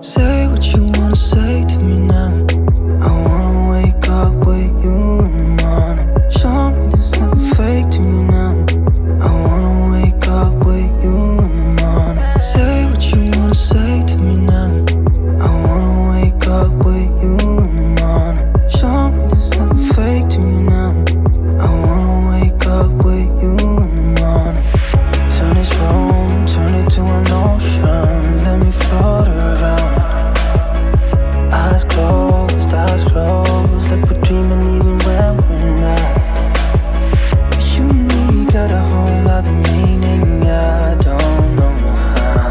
Say what you wanna say to me now. I wanna wake up with you in the morning. Show me there's nothing fake to me now. I wanna wake up with you in the morning. Say what you wanna say to me now. I wanna wake up with you in the morning. Show me there's nothing fake to me now. I wanna wake up with you in the morning. Turn this room, turn it to an ocean. Let me float around. Eyes closed, like we're dreaming even when we're not. You and me got a whole other meaning, I don't know how.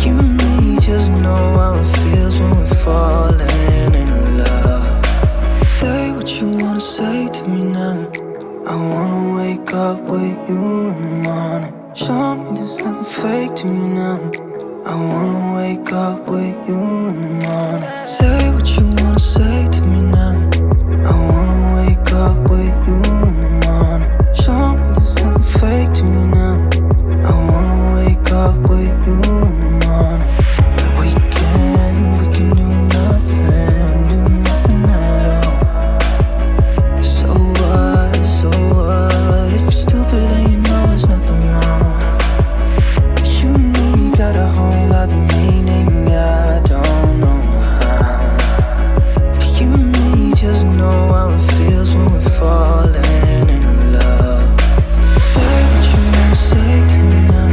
You and me just know how it feels when we're falling in love. Say what you wanna say to me now. I wanna wake up with you in the morning. Show me there's nothing fake to me now. I wanna wake up with you in the morning. Say what you wanna say to me now. I wanna wake up with you in the morning. Show me there's nothing fake to me now. I wanna wake up with you in the morning. We can do nothing at all. So what, if you're stupid then you know there's nothing wrong. You and me got a whole other meaning, I don't know how. You and me just know how it feels when we're falling in love. Say what you wanna say to me now.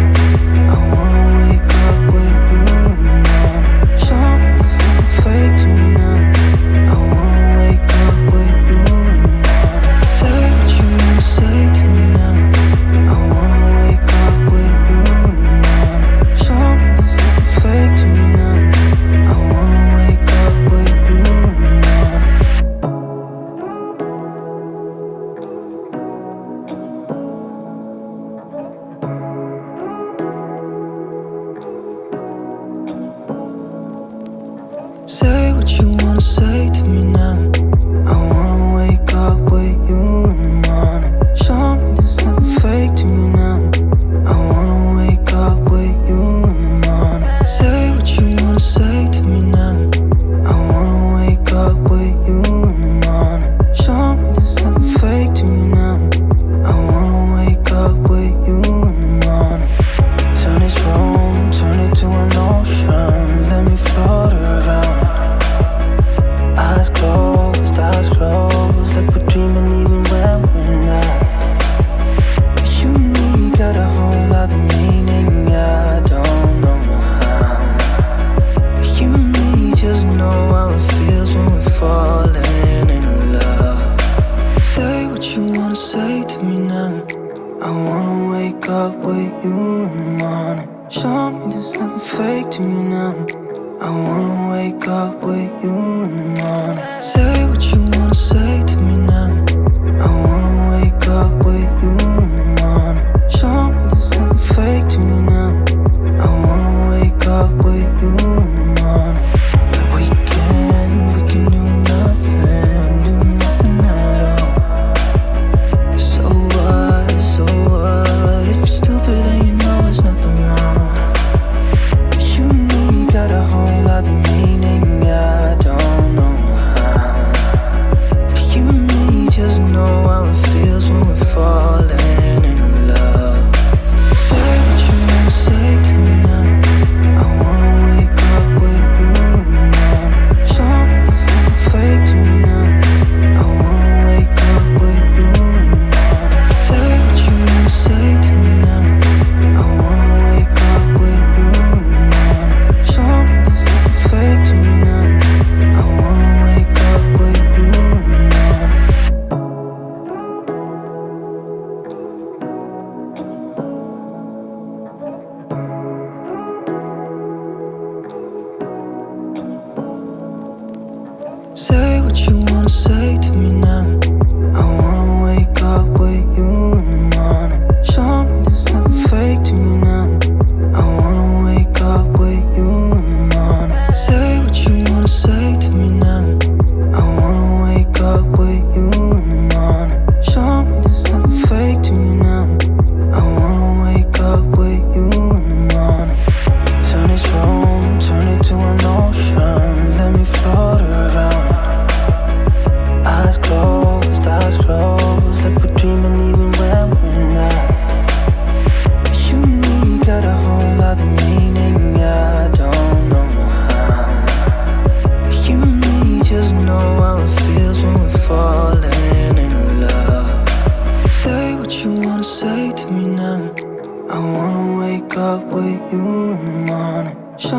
I wanna wake up with you in the morning. Show me there's nothing fake to me now. I wanna wake up with you in the morning. Say what you wanna say to me now. I wanna wake up with you in the morning. Show me there's nothing fake to me now. I wanna wake up with you in the morning. Say what you wanna say to me now. I wanna wake up with you in the morning. Show me there's nothing fake to me now. I wanna wake up with you in the morning. Say what you wanna say to me now. I wanna wake up with you in the morning. Show me there's nothing fake to me now. I wanna wake up with you in the morning. Turn this room, turn it to an ocean. Let me float around. Eyes closed, like we're dreaming even when we're not. You and me got a whole other meaning, I don't know how. You and me just know how it feels when we're falling in love. Say what you wanna say to me now. I wanna wake up with you in the morning. Show me there's nothing fake to me now. I wanna wake up with you in the morning. Turn it to an ocean, let me float around. Eyes closed, like we're dreaming even when we're not. You and me got a whole other meaning, I don't know how. You and me just know how it feels when we're falling in love. Say what you wanna say to me now. I wanna wake up with you in the morning. Show me there's nothing fake to me now. I wanna wake up with you in the morning. Say what you wanna say to me now. I wanna wake up with you in the morning. Show me there's nothing fake to me now. I wanna wake up with you in the morning. We can do nothing at all. So what, if you're stupid then you know there's nothing wrong. You and me got a whole other meaning, I don't know how. You and me just know how it feels when we're falling in love. Say what you wanna say to me now. I wanna wake up with you in the morning. Show me there's nothing fake to me now. I wanna wake up with you in the morning. Say what you wanna say to me now. I wanna wake up with you in the morning. Show me there's nothing fake to me now. I wanna wake up with you in the morning. Say what you wanna say to me now. I wanna wake up with you in the morning. Show me there's nothing fake to me now. I wanna wake up with you in the morning. Say what you wanna say to me now. I wanna wake up with you in the morning. Show me there's nothing fake to me now. I wanna wake up with you in the morning. Turn this room, turn it to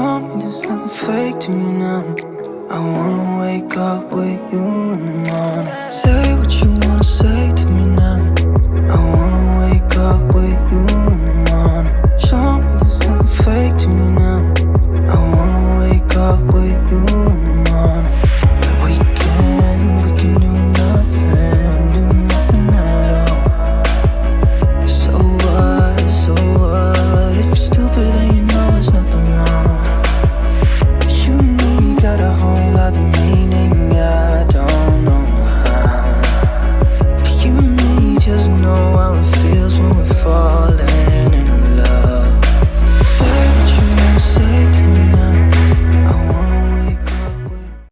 Show me there's nothing fake to me now. I wanna wake up with you in the morning. Say what you wanna say to me now. I wanna wake up with you